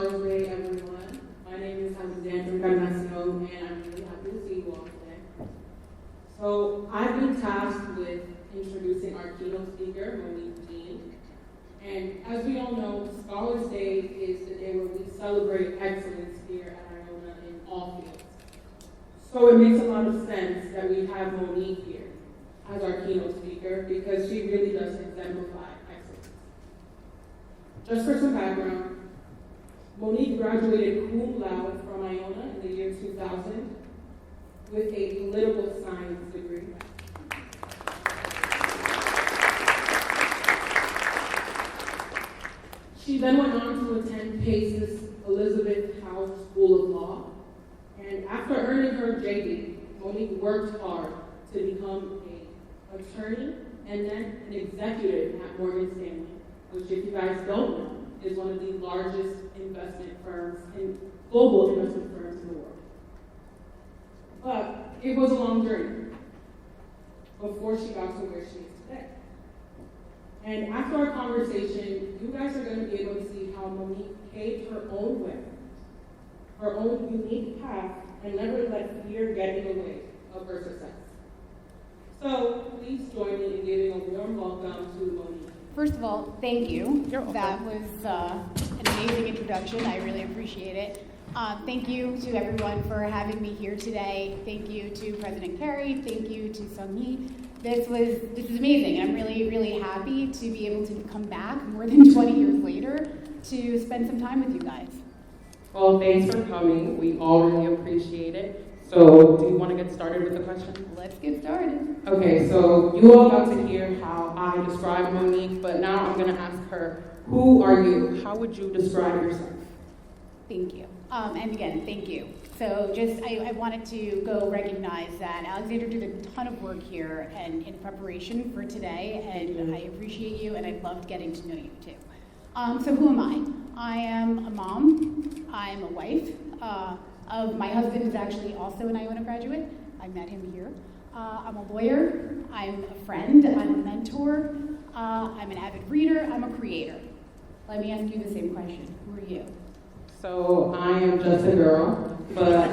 Thursday, everyone. My name is Alexandra and I'm really happy to see you all today. So I've been tasked with introducing our keynote speaker, Monique Jean. And as we all know, Scholars Day is the day where we celebrate excellence here at Iona in all fields. So it makes a lot of sense that we have Monique here as our keynote speaker because she really does exemplify excellence. Just for some background, Monique graduated cum laude from Iona in the year 2000 with a political science degree. She then went on to attend Pace's Elizabeth House School of Law, and after earning her JD, Monique worked hard to become an attorney and then an executive at Morgan Stanley, which, if you guys don't know, is one of the largest global investment firms in the world. But it was a long journey before she got to where she is today. And after our conversation, you guys are going to be able to see how Monique paved her own way, her own unique path, and never let fear get in the way of her success. So please join me in giving a warm welcome to Monique. First of all, thank you. You're welcome. That was an amazing introduction. I really appreciate it. Thank you to everyone for having me here today. Thank you to President Kerry. Thank you to Sung-Hee. This is amazing. I'm really, really happy to be able to come back more than 20 years later to spend some time with you guys. Well, thanks for coming. We all really appreciate it. So, do you want to get started with the question? Let's get started. Okay, so you all got to hear how I describe Monique, but now I'm going to ask her, who are you? How would you describe yourself? Thank you. And again, thank you. So I wanted to go recognize that Alexander did a ton of work here and in preparation for today, and I appreciate you, and I loved getting to know you too. So who am I? I am a mom. I'm a wife. My husband is actually also an Iona graduate. I met him here. I'm a lawyer. I'm a friend. I'm a mentor. I'm an avid reader. I'm a creator. Let me ask you the same question. Who are you? So I am just a girl, but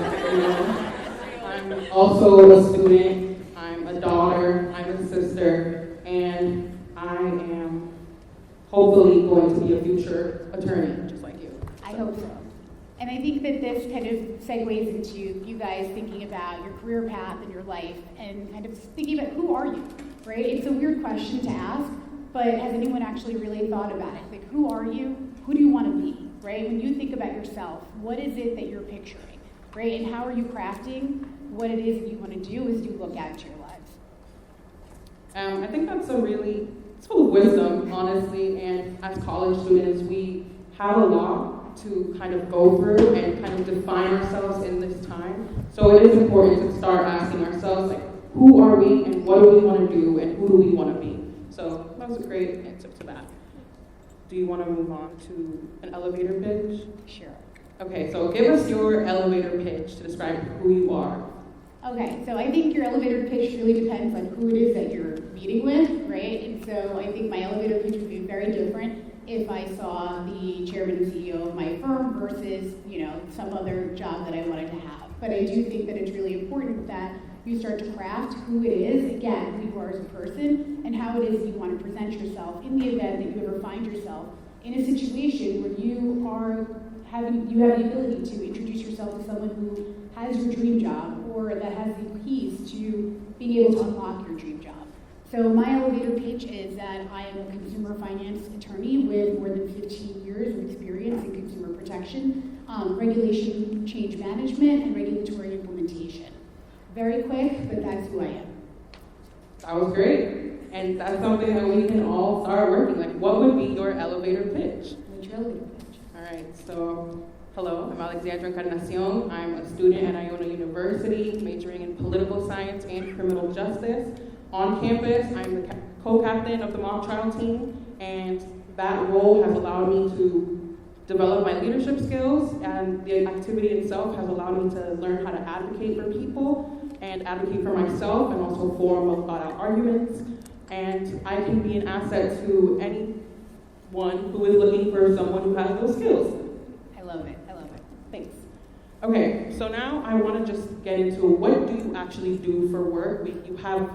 I'm also a student. I'm a daughter. I'm a sister, and I am hopefully going to be a future attorney, just like you. I hope so. And I think that this kind of segues into you guys thinking about your career path and your life and kind of thinking about who are you, right? It's a weird question to ask, but has anyone actually really thought about it? Like, who are you? Who do you want to be, right? When you think about yourself, what is it that you're picturing, right? And how are you crafting what it is that you want to do as you look out into your lives? I think that's it's full of wisdom, honestly, and as college students, we have a lot to kind of go through and kind of define ourselves in this time. So it is important to start asking ourselves, like, who are we and what do we want to do and who do we want to be? So that was a great answer to that. Do you want to move on to an elevator pitch? Sure. Okay, so give us your elevator pitch to describe who you are. Okay, so I think your elevator pitch really depends on who it is that you're meeting with, right? And so I think my elevator pitch would be very different if I saw the chairman and CEO of my firm versus, some other job that I wanted to have. But I do think that it's really important that you start to craft who it is, again, who you are as a person, and how it is you want to present yourself in the event that you ever find yourself in a situation where you have the ability to introduce yourself to someone who has your dream job or that has the keys to being able to unlock your dream job. So my elevator pitch is that I am a consumer finance attorney with more than 15 years of experience in consumer protection, regulation change management, and regulatory implementation. Very quick, but that's who I am. That was great. And that's something that we can all start working. Like, what would be your elevator pitch? What's your elevator pitch? All right, so hello, I'm Alexandra Encarnacion. I'm a student at Iona University, majoring in political science and criminal justice. On campus, I'm the co-captain of the mock trial team, and that role has allowed me to develop my leadership skills, and the activity itself has allowed me to learn how to advocate for people and advocate for myself and also form thought-out arguments. And I can be an asset to anyone who is looking for someone who has those skills. I love it. Okay, so now I want to just get into what do you actually do for work? You have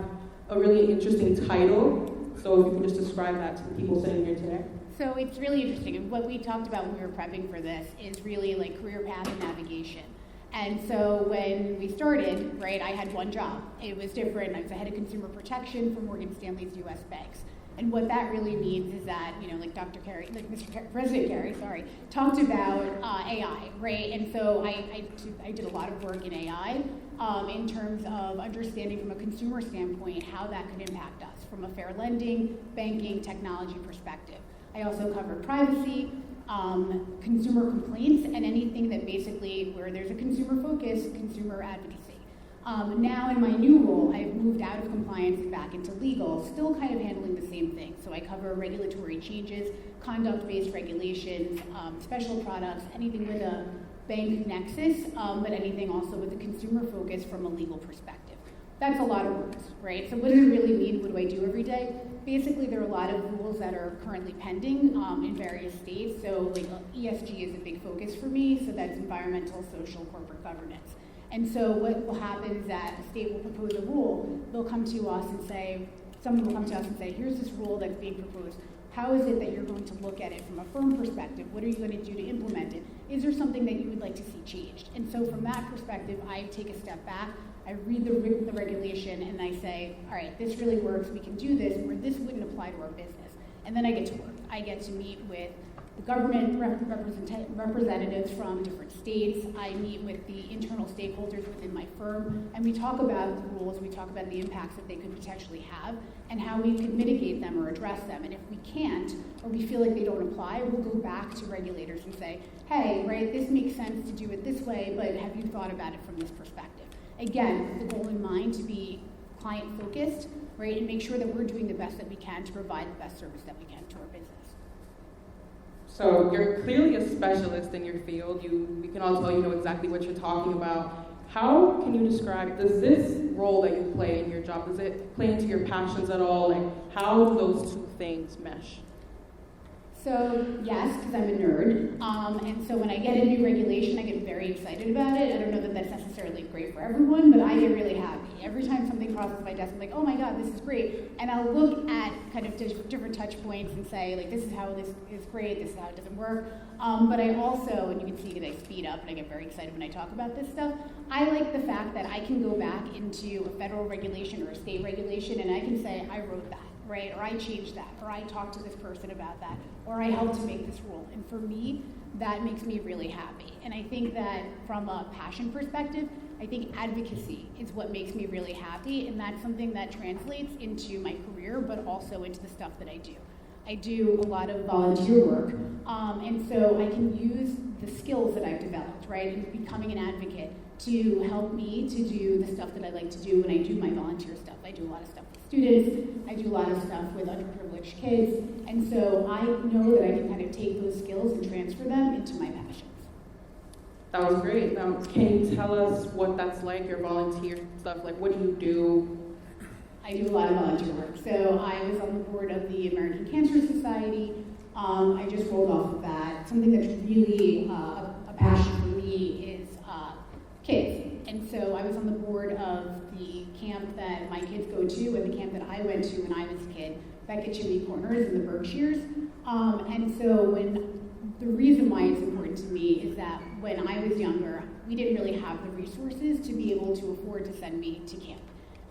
a really interesting title, so if you can just describe that to the people sitting here today. So it's really interesting, and what we talked about when we were prepping for this is really like career path and navigation. And so when we started, right, I had one job. It was different. I was the head of consumer protection for Morgan Stanley's U.S. banks. And what that really means is that, like President Kerry, talked about AI, right? And so I did a lot of work in AI in terms of understanding from a consumer standpoint how that could impact us from a fair lending, banking, technology perspective. I also covered privacy, consumer complaints, and anything that basically where there's a consumer focus, consumer advocacy. Now in my new role, I've moved out of compliance and back into legal, still kind of handling the same thing. So I cover regulatory changes, conduct-based regulations, special products, anything with a bank nexus, but anything also with a consumer focus from a legal perspective. That's a lot of words, right? So what does it really mean? What do I do every day? Basically, there are a lot of rules that are currently pending in various states. So like ESG is a big focus for me, so that's environmental, social, corporate governance. And so what will happen is that the state will propose a rule. They'll come to us and say, someone will come to us and say, here's this rule that's being proposed. How is it that you're going to look at it from a firm perspective? What are you going to do to implement it? Is there something that you would like to see changed? And so from that perspective, I take a step back. I read the regulation and I say, all right, this really works. We can do this, or this wouldn't apply to our business. And then I get to work. I get to meet with the government representatives from different states. I meet with the internal stakeholders within my firm, and we talk about the rules, we talk about the impacts that they could potentially have, and how we could mitigate them or address them. And if we can't, or we feel like they don't apply, we'll go back to regulators and say, hey, right, this makes sense to do it this way, but have you thought about it from this perspective? Again, with the goal in mind to be client-focused, right, and make sure that we're doing the best that we can to provide the best service that we can to our business. So you're clearly a specialist in your field. We can all tell you know exactly what you're talking about. How can you describe, does this role that you play in your job, does it play into your passions at all? Like, how do those two things mesh? So yes, because I'm a nerd, and so when I get a new regulation, I get very excited about it. I don't know that that's necessarily great for everyone, but I get really happy. Every time something crosses my desk, I'm like, oh my God, this is great. And I'll look at kind of different touch points and say, like, this is how this is great, this is how it doesn't work. But I also, and you can see that I speed up and I get very excited when I talk about this stuff, I like the fact that I can go back into a federal regulation or a state regulation and I can say, I wrote that. Right, or I changed that, or I talked to this person about that, or I helped to make this rule. And for me, that makes me really happy. And I think that from a passion perspective, I think advocacy is what makes me really happy, and that's something that translates into my career, but also into the stuff that I do. I do a lot of volunteer work, and so I can use the skills that I've developed, right, in becoming an advocate to help me to do the stuff that I like to do when I do my volunteer stuff. I do a lot of stuff with students, I do a lot of stuff with underprivileged kids, and so I know that I can kind of take those skills and transfer them into my passions. That was great. Now, can you tell us what that's like, your volunteer stuff? Like, what do you do? I do a lot of volunteer work. So I was on the board of the American Cancer Society. I just rolled off of that. Something that's really a passion for me is kids. And so I was on the board of the camp that my kids go to and the camp that I went to when I was a kid, Beckett Chimney Corners in the Berkshires. And so the reason why it's important to me is that when I was younger, we didn't really have the resources to be able to afford to send me to camp.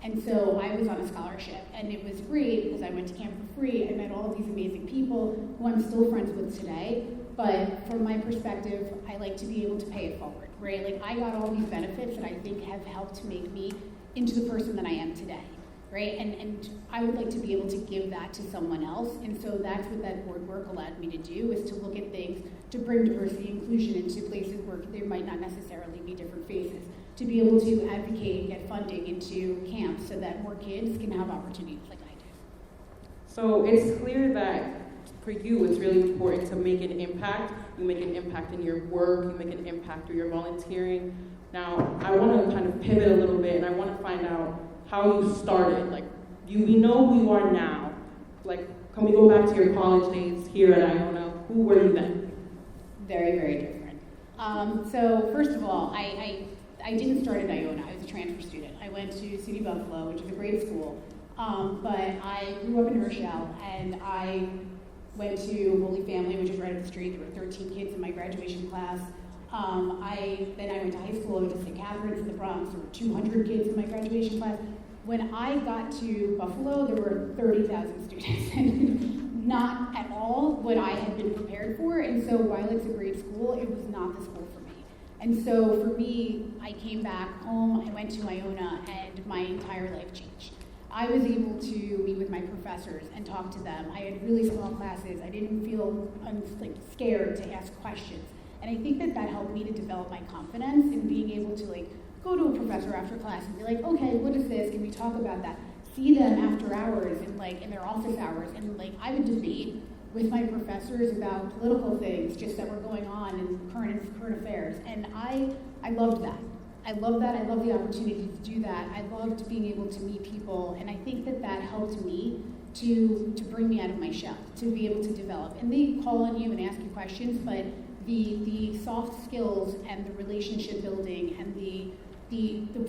And so I was on a scholarship, and it was great because I went to camp for free. I met all of these amazing people who I'm still friends with today. But from my perspective, I like to be able to pay it forward, right? Like, I got all these benefits that I think have helped to make me into the person that I am today, right? And I would like to be able to give that to someone else. And so that's what that board work allowed me to do, is to look at things to bring diversity and inclusion into places where there might not necessarily be different faces, to be able to advocate and get funding into camps so that more kids can have opportunities like I do. So it's clear that for you, it's really important to make an impact. You make an impact in your work, you make an impact through your volunteering. Now, I want to kind of pivot a little bit, and I want to find out how you started. Like, we know who you are now. Like, can we go back to your college days here at Iona? Who were you then? Very, very different. So first of all, I didn't start at Iona. I was a transfer student. I went to SUNY Buffalo, which is a great school. But I grew up in Rochelle, and I went to Holy Family, which is right up the street. There were 13 kids in my graduation class. Then I went to high school. I went to St. Catherine's in the Bronx. There were 200 kids in my graduation class. When I got to Buffalo, there were 30,000 students, and not at all what I had been prepared for. And so while it's a great school, it was not the school for me. And so for me, I came back home, I went to Iona, and my entire life changed. I was able to meet with my professors and talk to them. I had really small classes. I didn't feel scared to ask questions. And I think that helped me to develop my confidence in being able to go to a professor after class and be like, okay, what is this? Can we talk about that? See them after hours and in their office hours. And I would debate with my professors about political things just that were going on in current affairs. And I loved that. I love that. I love the opportunity to do that. I loved being able to meet people. And I think that helped me to bring me out of my shell, to be able to develop. And they call on you and ask you questions, but the soft skills and the relationship building and the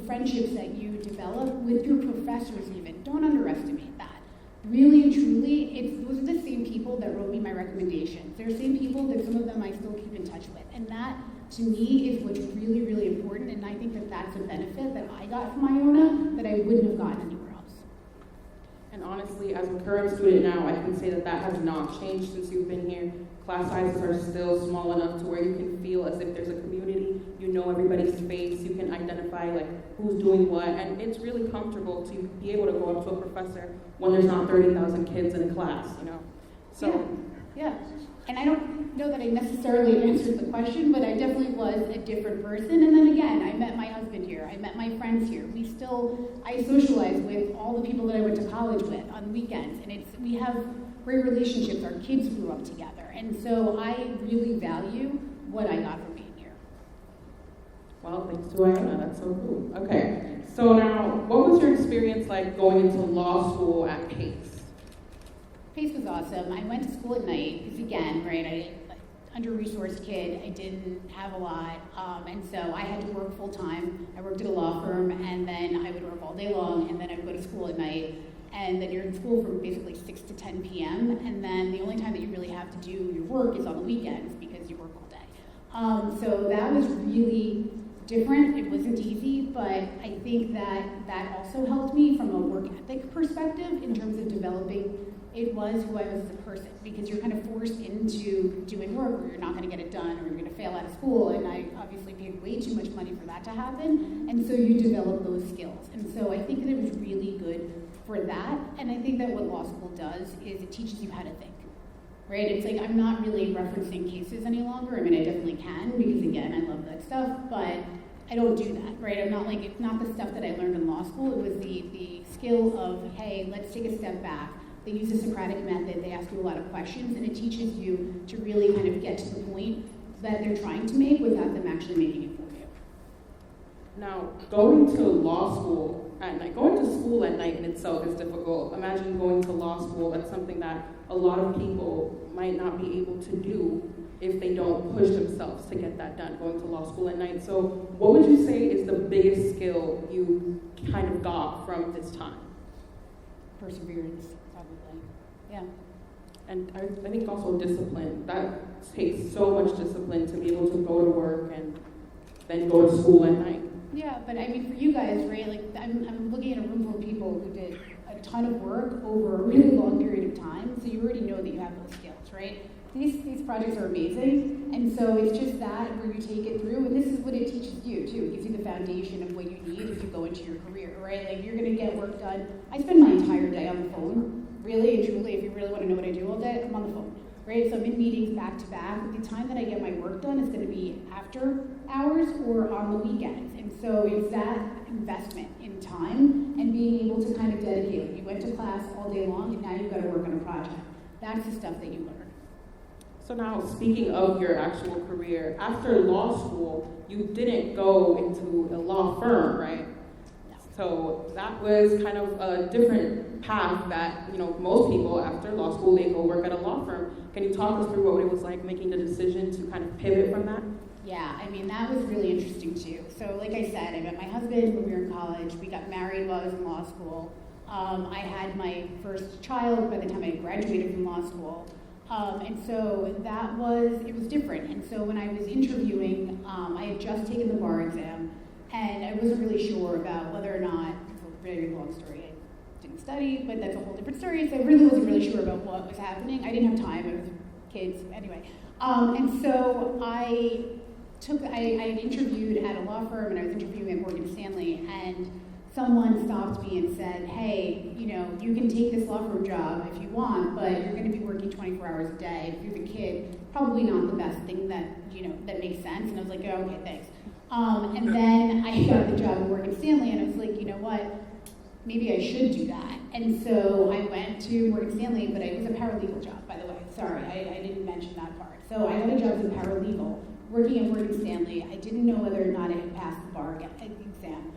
friendships that you develop with your professors even, don't underestimate that. Really and truly, those are the same people that wrote me my recommendations. They're the same people that some of them I still keep in touch with. And that, to me, is what's really, really important. And I think that that's a benefit that I got from Iona that I wouldn't have gotten anywhere else. And honestly, as a current student now, I can say that has not changed since you've been here. Class sizes are still small enough to where you can feel as if there's a community, you know everybody's face, you can identify who's doing what, and it's really comfortable to be able to go up to a professor when there's not 30,000 kids in a class, So yeah. And I don't know that I necessarily answered the question, but I definitely was a different person. And then again, I met my husband here. I met my friends here. I socialize with all the people that I went to college with on weekends. And we have great relationships. Our kids grew up together. And so I really value what I got from being here. Well, thanks to Iona. That's so cool. Okay. So now, what was your experience like going into law school at Pace? Pace was awesome. I went to school at night because, again, right, under-resourced kid. I didn't have a lot, and so I had to work full-time. I worked at a law firm, and then I would work all day long, and then I would go to school at night. And then you're in school from basically 6 to 10 p.m., and then the only time that you really have to do your work is on the weekends because you work all day. So that was really different. It wasn't easy, but I think that also helped me from a work ethic perspective in terms of developing. It was who I was as a person, because you're kind of forced into doing work where you're not going to get it done or you're going to fail out of school, and I obviously paid way too much money for that to happen, and so you develop those skills. And so I think that it was really good for that, and I think that what law school does is it teaches you how to think, right? It's I'm not really referencing cases any longer. I mean, I definitely can, because again, I love that stuff, but I don't do that, right? I'm not it's not the stuff that I learned in law school. It was the skill of, hey, let's take a step back. They use the Socratic method. They ask you a lot of questions, and it teaches you to really kind of get to the point that they're trying to make without them actually making it for you. Now, going to law school at night, going to school at night in itself is difficult. Imagine going to law school. That's something that a lot of people might not be able to do if they don't push themselves to get that done, going to law school at night. So what would you say is the biggest skill you kind of got from this time? Perseverance, probably. Yeah. And I think also discipline. That takes so much discipline to be able to go to work and then go to school at night. Yeah, but I mean, for you guys, right, I'm looking at a room full of people who did a ton of work over a really long period of time, so you already know that you have those skills, right? These projects are amazing, and so it's just that where you take it through, and this is what it teaches you, too. It gives you the foundation of what you need as you go into your career, right? You're going to get work done. I spend my entire day on the phone, really and truly. If you really want to know what I do all day, I'm on the phone, right? So I'm in meetings back to back. The time that I get my work done is going to be after hours or on the weekends, and so it's that investment in time and being able to kind of dedicate. You went to class all day long, and now you've got to work on a project. That's the stuff that you learn. So now, speaking of your actual career, after law school, you didn't go into a law firm, right? No. So that was kind of a different path that, most people after law school, they go work at a law firm. Can you talk us through what it was like making the decision to kind of pivot from that? Yeah, I mean, that was really interesting too. So like I said, I met my husband when we were in college. We got married while I was in law school. I had my first child by the time I graduated from law school. And so it was different. And so when I was interviewing, I had just taken the bar exam, and I wasn't really sure about whether or not, it's a very long story, I didn't study, but that's a whole different story, so I really wasn't really sure about what was happening. I didn't have time, I was kids, anyway. And so I interviewed at a law firm, and I was interviewing at Morgan Stanley, and someone stopped me and said, hey, you can take this law firm job if you want, but you're going to be working 24 hours a day. If you're a kid, probably not the best thing that makes sense. And I was like, oh, okay, thanks. And then I got the job at Morgan Stanley, and I was like, you know what? Maybe I should do that. And so I went to Morgan Stanley, but it was a paralegal job, by the way. Sorry, I didn't mention that part. So I got a job as a paralegal working at Morgan Stanley. I didn't know whether or not I had passed the bar exam.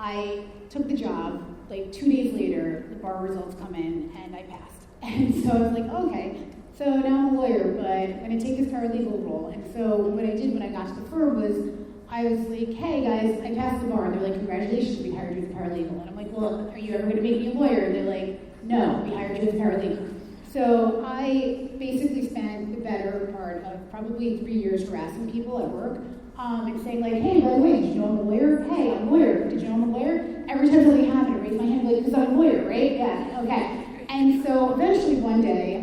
I took the job, like 2 days later, the bar results come in, and I passed. And so I was like, okay, so now I'm a lawyer, but I'm gonna take this paralegal role. And so what I did when I got to the firm was, I was like, hey guys, I passed the bar. And they're like, congratulations, we hired you as a paralegal. And I'm like, well, are you ever gonna make me a lawyer? And they're like, no, we hired you as a paralegal. So I basically spent the better part of probably 3 years harassing people at work, and saying like, hey, by the way, did you know I'm a lawyer? Hey, I'm a lawyer. Did you know I'm a lawyer? Every time something happened, I raised my hand like, because I'm a lawyer, right? Yeah, okay. And so eventually one day,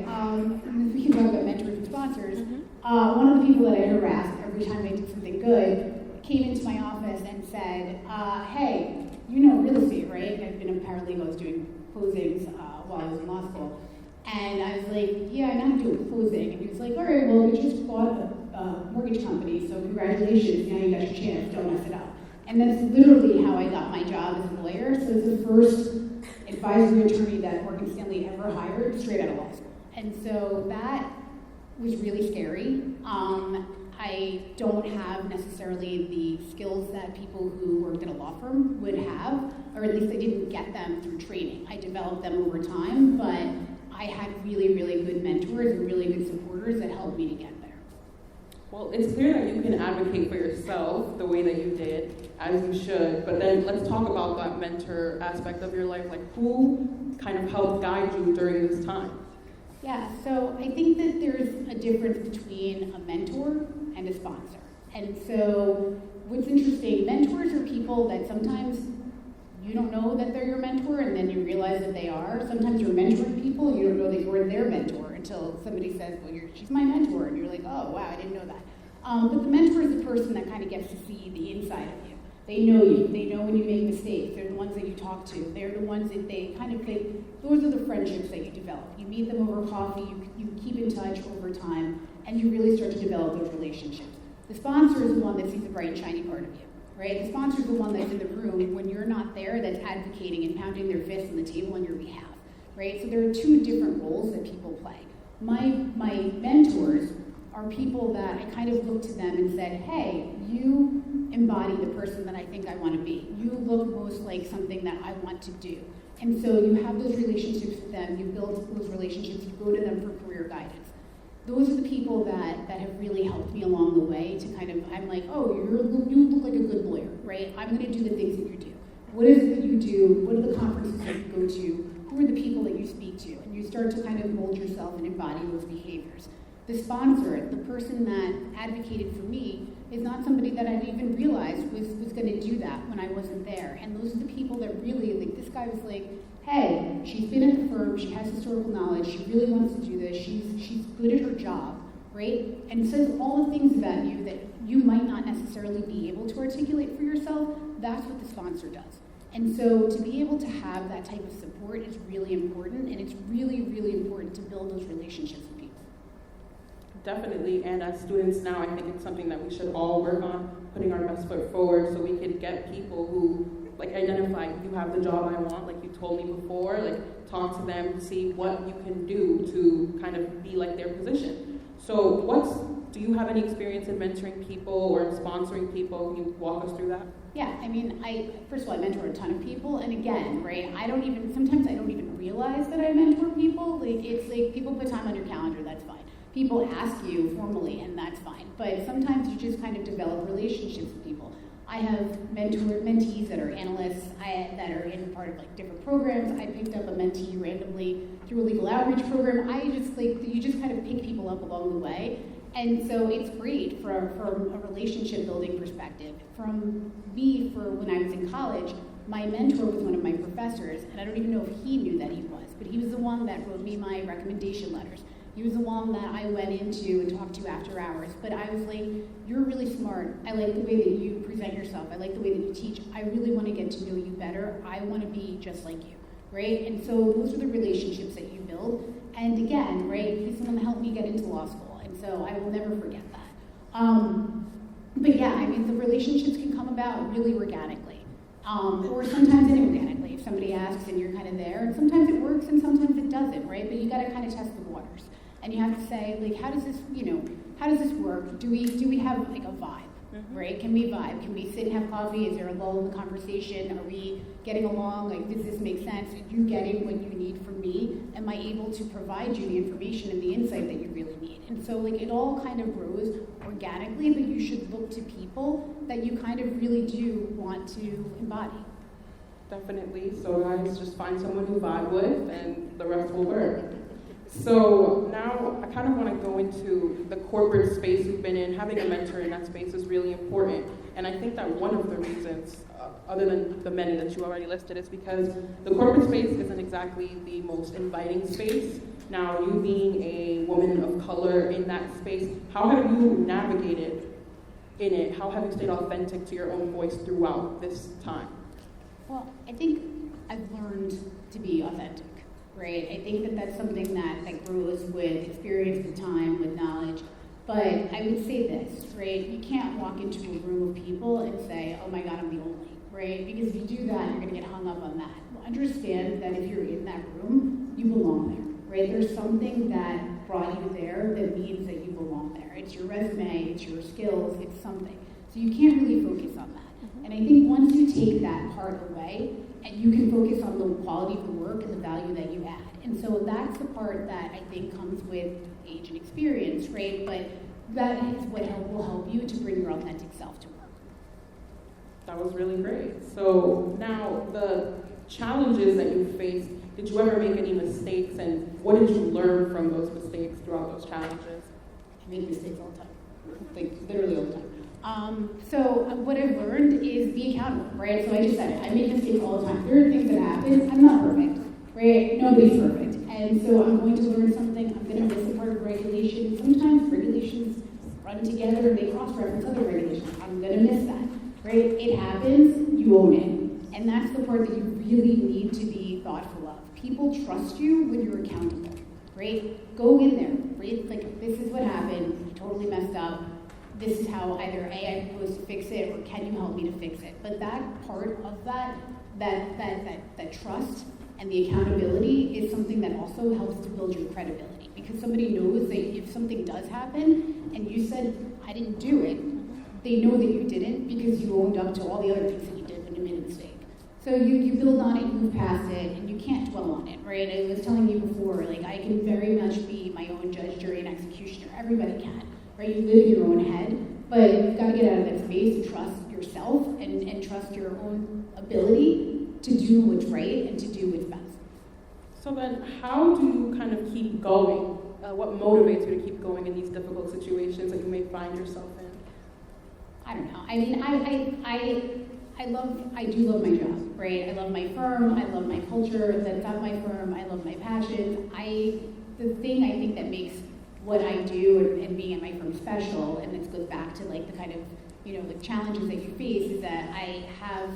we can talk about mentors and sponsors, one of the people that I harassed every time I did something good came into my office and said, hey, you know real estate, right? I've been a paralegal, I was doing closings while I was in law school. And I was like, yeah, I know how to do a closing. And he was like, all right, well, we just bought a mortgage company, so congratulations, now you got your chance, don't mess it up. And that's literally how I got my job as a lawyer. So it's the first advisory attorney that Morgan Stanley ever hired straight out of law school. And so that was really scary. I don't have necessarily the skills that people who worked at a law firm would have, or at least I didn't get them through training. I developed them over time, but I had really, really good mentors and really good supporters that helped me to get there. Well, it's clear that you can advocate for yourself the way that you did, as you should, but then let's talk about that mentor aspect of your life, like who kind of helped guide you during this time? Yeah, so I think that there's a difference between a mentor and a sponsor. And so what's interesting, mentors are people that sometimes you don't know that they're your mentor, and then you realize that they are. Sometimes you're mentoring people, you don't know that you're their mentor until somebody says, well, she's my mentor, and you're like, oh, wow, I didn't know that. But the mentor is the person that kind of gets to see the inside of you. They know you. They know when you make mistakes. They're the ones that you talk to. They're the ones that they kind of think, those are the friendships that you develop. You meet them over coffee, you keep in touch over time, and you really start to develop those relationships. The sponsor is the one that sees the bright and shiny part of you. Right? The sponsor is the one that's in the room when you're not there, that's advocating and pounding their fists on the table on your behalf. Right? So there are two different roles that people play. My mentors are people that I kind of looked to them and said, hey, you embody the person that I think I want to be. You look most like something that I want to do. And so you have those relationships with them, you build those relationships, you go to them for career guidance. Those are the people that have really helped me along the way to kind of, I'm like, oh, you look like a good lawyer, right? I'm going to do the things that you do. What is it that you do? What are the conferences that you go to? Who are the people that you speak to? And you start to kind of mold yourself and embody those behaviors. The sponsor, the person that advocated for me, is not somebody that I'd even realized was going to do that when I wasn't there. And those are the people that really, like, this guy was like, hey, she's been at the firm, she has historical knowledge, she really wants to do this, she's good at her job, right? And says all the things about you that you might not necessarily be able to articulate for yourself. That's what the sponsor does. And so to be able to have that type of support is really important, and it's really, really important to build those relationships with people. Definitely, and as students now, I think it's something that we should all work on, putting our best foot forward so we can get people who, like, identify, you have the job I want, like you told me before, like, talk to them, see what you can do to kind of be like their position. So do you have any experience in mentoring people or in sponsoring people? Can you walk us through that? Yeah, I mean, first of all, I mentor a ton of people, and again, right, sometimes I don't even realize that I mentor people. Like, it's like, people put time on your calendar, that's fine. People ask you formally, and that's fine. But sometimes you just kind of develop relationships with people. I have mentees that are analysts, that are in part of like different programs. I picked up a mentee randomly through a legal outreach program. You just kind of pick people up along the way. And so it's great from a relationship building perspective. From me, for when I was in college, my mentor was one of my professors, and I don't even know if he knew that he was, but he was the one that wrote me my recommendation letters. He was the one that I went into and talked to after hours. But I was like, you're really smart. I like the way that you present yourself. I like the way that you teach. I really want to get to know you better. I want to be just like you, right? And so those are the relationships that you build. And again, right, he's the one that helped me get into law school. And so I will never forget that. But yeah, I mean, the relationships can come about really organically. Or sometimes inorganically, if somebody asks and you're kind of there. And sometimes it works and sometimes it doesn't, right? But you got to kind of test the waters. And you have to say, like, how does this work? Do we have like a vibe, right? Can we vibe? Can we sit and have coffee? Is there a lull in the conversation? Are we getting along? Like, does this make sense? Are you getting what you need from me? Am I able to provide you the information and the insight that you really need? And so, like, it all kind of grows organically, but you should look to people that you kind of really do want to embody. Definitely. So guys, just find someone you vibe with, and the rest will work. So now I kind of want to go into the corporate space you've been in. Having a mentor in that space is really important. And I think that one of the reasons, other than the many that you already listed, is because the corporate space isn't exactly the most inviting space. Now, you being a woman of color in that space, how have you navigated in it? How have you stayed authentic to your own voice throughout this time? Well, I think I've learned to be authentic. Right? I think that that's something that grows with experience, with time, with knowledge. But I would say this, right? You can't walk into a room of people and say, oh my God, I'm the only, right? Because if you do that, you're going to get hung up on that. Well, understand that if you're in that room, you belong there, right? There's something that brought you there that means that you belong there. It's your resume, it's your skills, it's something. So you can't really focus on that. And I think once you take that part away, and you can focus on the quality of the work and the value that you add. And so that's the part that I think comes with age and experience, right? But that is what will help you to bring your authentic self to work. That was really great. So now, the challenges that you faced, did you ever make any mistakes, and what did you learn from those mistakes throughout those challenges? I make mistakes all the time, like literally all the time. So what I've learned is be accountable, right? So I just said it. I make mistakes all the time. There are things that happen. I'm not perfect, right? Nobody's perfect. And so I'm going to learn something. I'm going to miss a part of regulation. Sometimes regulations run together and they cross-reference other regulations. I'm going to miss that, right? It happens. You own it. And that's the part that you really need to be thoughtful of. People trust you when you're accountable, right? Go in there, right? Like, this is what happened. You totally messed up. This is how either A, I'm supposed to fix it, or can you help me to fix it? But that part of that trust and the accountability is something that also helps to build your credibility. Because somebody knows that if something does happen and you said, I didn't do it, they know that you didn't because you owned up to all the other things that you did when you made a mistake. So you build on it, you move past it, and you can't dwell on it, right? I was telling you before, like, I can very much be my own judge, jury, and executioner. Everybody can. Right, you live in your own head, but you've got to get out of that space and trust yourself and trust your own ability to do what's right and to do what's best. So then, how do you kind of keep going? What motivates you to keep going in these difficult situations that you may find yourself in? I don't know. I mean, I do love my job, right? I love my firm. I love my culture that's at my firm. I love my passion. The thing I think that makes what I do and being at my firm special, and this goes back to like the kind of, the challenges that you face, is that we have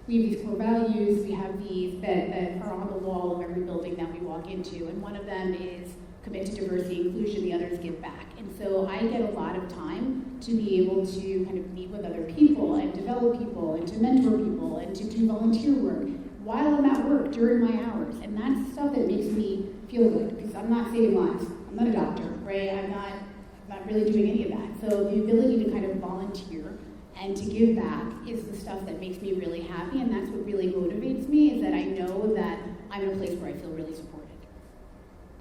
these core values, we have these that are on the wall of every building that we walk into, and one of them is commit to diversity, inclusion, the others give back. And so I get a lot of time to be able to kind of meet with other people and develop people and to mentor people and to do volunteer work while I'm at work during my hours. And that's stuff that makes me feel good, because I'm not saving lives. I'm not a doctor, right? I'm not really doing any of that. So the ability to kind of volunteer and to give back is the stuff that makes me really happy, and that's what really motivates me, is that I know that I'm in a place where I feel really supported.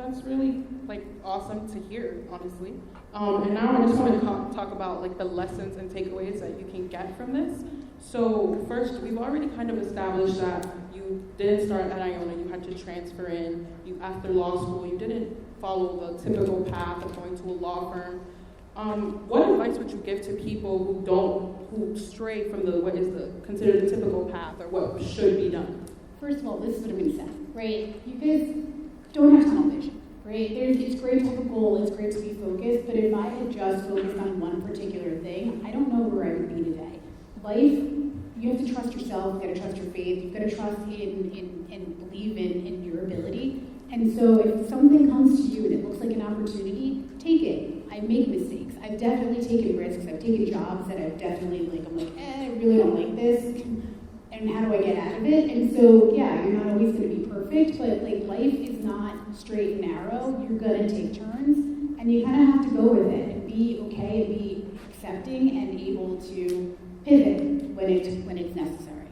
That's really awesome to hear, honestly. And now I just want to talk about the lessons and takeaways that you can get from this. So first, we've already kind of established that you didn't start at Iona, you had to transfer in. After law school, you didn't follow the typical path of going to a law firm. What advice would you give to people who stray from what is considered the typical path or what should be done? First of all, this is what I'm going to say, right? You guys don't have tunnel vision, right? It's great to have a goal, it's great to be focused, but if I had just focused on one particular thing, I don't know where I would be today. Life, you have to trust yourself, you've got to trust your faith, you've got to trust in and believe in your ability. And so if something comes to you and it looks like an opportunity, take it. I make mistakes. I've definitely taken risks. I've taken jobs that I've definitely I really don't like this. And how do I get out of it? And so, yeah, you're not always going to be perfect, but life is not straight and narrow. You're going to take turns, and you kind of have to go with it and be okay and be accepting and able to pivot when it's necessary.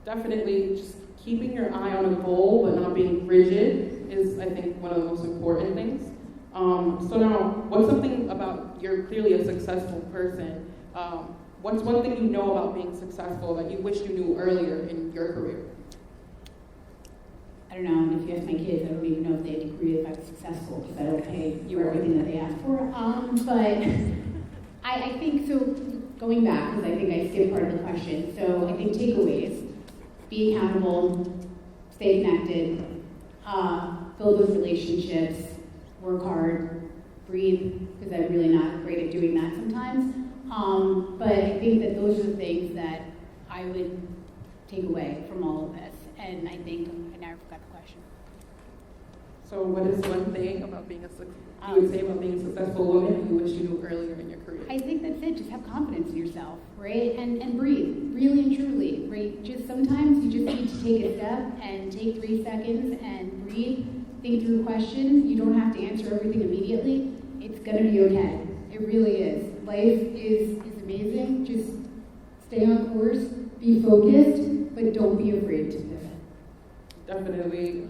Definitely, just keeping your eye on a goal but not being rigid is, I think, one of the most important things. So now, what's something about, you're clearly a successful person, what's one thing you know about being successful that you wish you knew earlier in your career? I don't know, and if you ask my kids, I don't even know if they agree if I'm successful because I don't pay for everything that they ask for. But I think, so going back, because I think I skipped part of the question, so I think takeaways, be accountable, stay connected, build those relationships, work hard, breathe, because I'm really not great at doing that sometimes. But I think that those are the things that I would take away from all of this. And I think I never forgot the question. So what is one thing about being you would say about being a successful woman you wish you knew earlier in your career? I think that's it. Just have confidence in yourself, right? And breathe, really and truly, right? Just sometimes you just need to take a step and take 3 seconds and breathe, think through questions. You don't have to answer everything immediately. It's going to be okay. It really is. Life is amazing. Just stay on course, be focused, but don't be afraid to pivot. Definitely.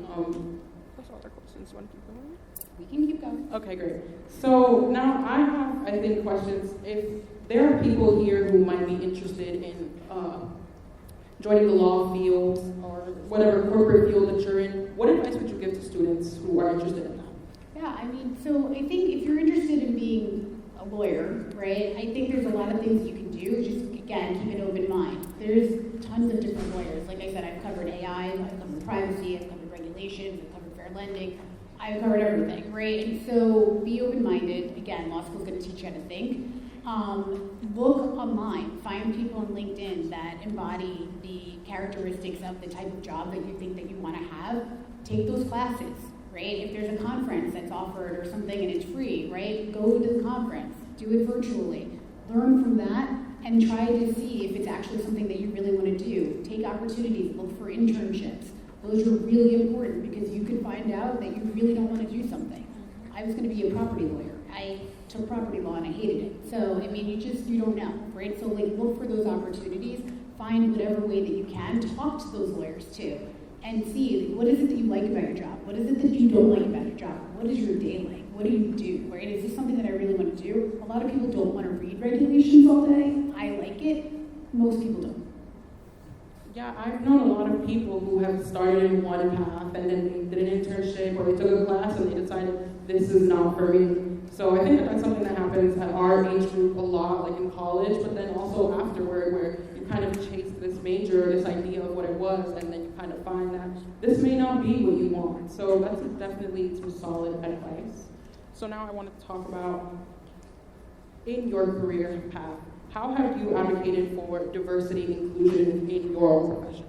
What's other questions? You want to keep going? We can keep going. Okay, great. So now I have, I think, questions. If there are people here who might be interested in joining the law field or whatever corporate field that you're in, what advice would you give to students who are interested in that? Yeah, I mean, so I think if you're interested in being a lawyer, right, I think there's a lot of things you can do. Just, again, keep an open mind. There's tons of different lawyers. Like I said, I've covered AI, I've covered privacy, I've covered regulations, I've covered fair lending. I've covered everything, right? And so be open-minded. Again, law school's going to teach you how to think. Look online. Find people on LinkedIn that embody the characteristics of the type of job that you think that you want to have. Take those classes, right? If there's a conference that's offered or something and it's free, right? Go to the conference. Do it virtually. Learn from that and try to see if it's actually something that you really want to do. Take opportunities. Look for internships. Those are really important because you could find out that you really don't want to do something. I was going to be a property lawyer. I took property law and I hated it. So, I mean, you don't know, right? So, look for those opportunities. Find whatever way that you can. Talk to those lawyers, too. And see, what is it that you like about your job? What is it that you don't like about your job? What is your day like? What do you do, right? Is this something that I really want to do? A lot of people don't want to read regulations all day. I like it. Most people don't. Yeah, I've known a lot of people who have started in one path and then they did an internship or they took a class and they decided this is not for me. So I think that's something that happens at our age group a lot, like in college, but then also afterward where you kind of chase this major, this idea of what it was, and then you kind of find that this may not be what you want. So that's definitely some solid advice. So now I want to talk about in your career path, how have you advocated for diversity and inclusion in your profession?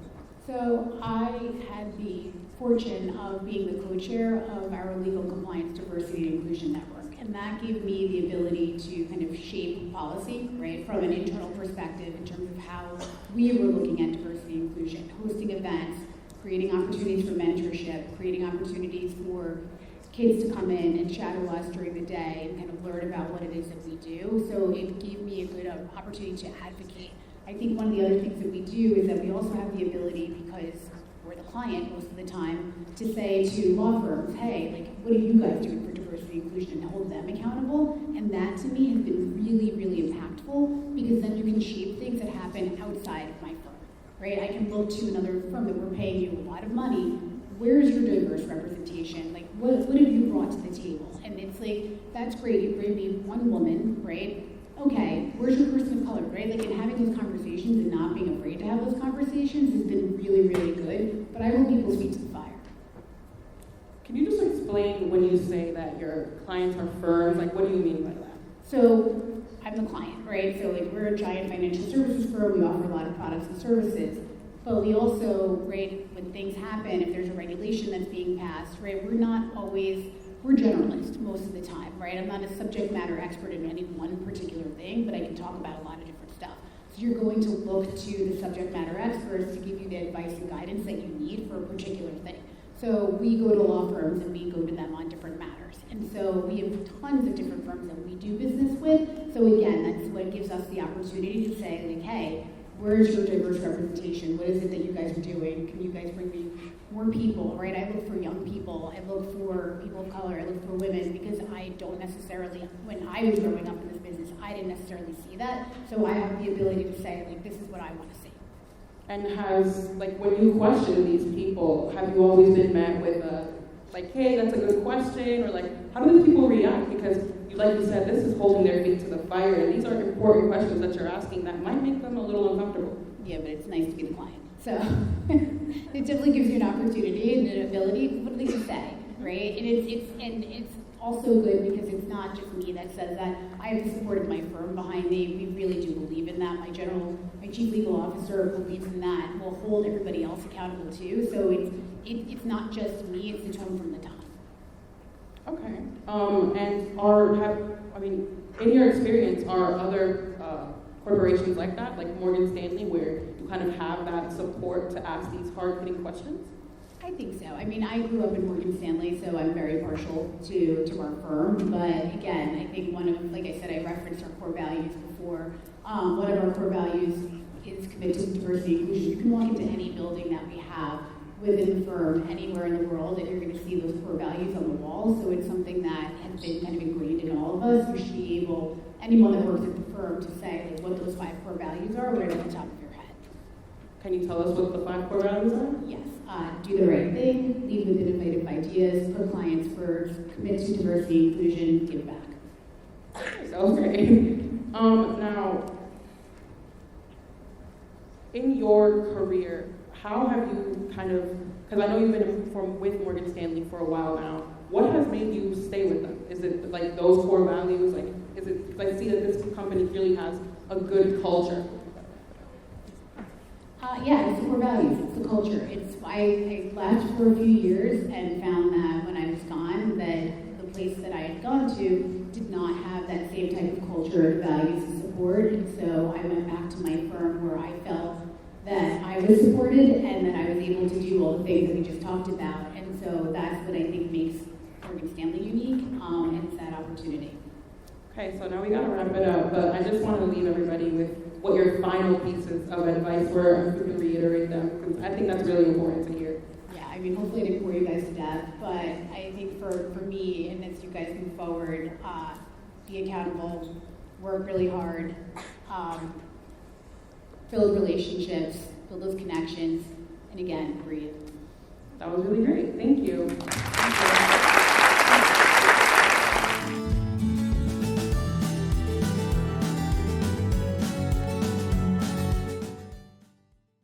So I had the fortune of being the co-chair of our Legal Compliance Diversity and Inclusion Network. And that gave me the ability to kind of shape policy, right, from an internal perspective in terms of how we were looking at diversity and inclusion, hosting events, creating opportunities for mentorship, creating opportunities for kids to come in and shadow us during the day and kind of learn about what it is that we do. So it gave me a good opportunity to advocate. I think one of the other things that we do is that we also have the ability, because we're the client most of the time to say to law firms, hey, like, what are you guys doing for diversity and inclusion, and hold them accountable? And that to me has been really, really impactful, because then you can shape things that happen outside of my firm, right? I can look to another firm that we're paying you a lot of money. Where's your diverse representation? Like, what have you brought to the table? And it's like, that's great, you bring me one woman, right? Okay, where's your person of color, right? Like, and having those conversations and not being afraid to have those conversations has been really, really good, but I hold people's feet to the fire. Can you just explain when you say that your clients are firms, like, what do you mean by that? So, I'm the client, right? So, like, we're a giant financial services firm, we offer a lot of products and services, but we also, right, when things happen, if there's a regulation that's being passed, right, we're generalist most of the time, right? I'm not a subject matter expert in any one particular thing, but I can talk about a lot of different stuff. So you're going to look to the subject matter experts to give you the advice and guidance that you need for a particular thing. So we go to law firms and we go to them on different matters. And so we have tons of different firms that we do business with. So again, that's what gives us the opportunity to say, like, hey, where's your diverse representation? What is it that you guys are doing? Can you guys bring me more people, right? I look for young people. I look for people of color. I look for women, because I don't necessarily, when I was growing up in this business, I didn't necessarily see that. So I have the ability to say, like, this is what I want to see. And has, like, when you question these people, have you always been met with a, like, hey, that's a good question, or like, how do these people react? Because, like you said, this is holding their feet to the fire, and these are important questions that you're asking that might make them a little uncomfortable. Yeah, but it's nice to be the client. So it definitely gives you an opportunity and an ability. What do they say, right? And it's also good because it's not just me that says that. I have the support of my firm behind me. We really do believe in that. My chief legal officer believes in that. We'll hold everybody else accountable too. So it's not just me. It's the tone from the top. Okay. In your experience, are other corporations like that, like Morgan Stanley, where you kind of have that support to ask these hard-hitting questions? I think so. I mean, I grew up in Morgan Stanley, so I'm very partial to our firm. But again, I think like I said, I referenced our core values before. One of our core values is committed to diversity and inclusion. You can walk into any building that we have within the firm, anywhere in the world, and you're going to see those core values on the wall. So it's something that has been kind of ingrained in all of us. You should be able, anyone that works at the firm, to say, like, what those 5 core values are right at the top of your head. Can you tell us what the 5 core values are? Yes. Do the right thing, lead with innovative ideas, put clients first, commit to diversity, inclusion, give back. Sounds great. Now, in your career, how have you kind of, because I know you've been with Morgan Stanley for a while now, what has made you stay with them? Is it like those core values? Like, is it, because I see that this company really has a good culture? Yeah, it's the core values, it's the culture. I left for a few years and found that when I was gone, that the place that I had gone to did not have that same type of culture, values, and support. And so I went back to my firm where I felt that I was supported and that I was able to do all the things that we just talked about. And so that's what I think makes Morgan Stanley unique, and it's that opportunity. Okay, so now we gotta wrap it up, but I just want to leave everybody with what your final pieces of advice were, if you can reiterate them, because I think that's really important to hear. Yeah, I mean, hopefully I didn't bore you guys to death, but I think for me, and as you guys move forward, be accountable, work really hard, build relationships, build those connections, and again, breathe. That was really great. Thank you.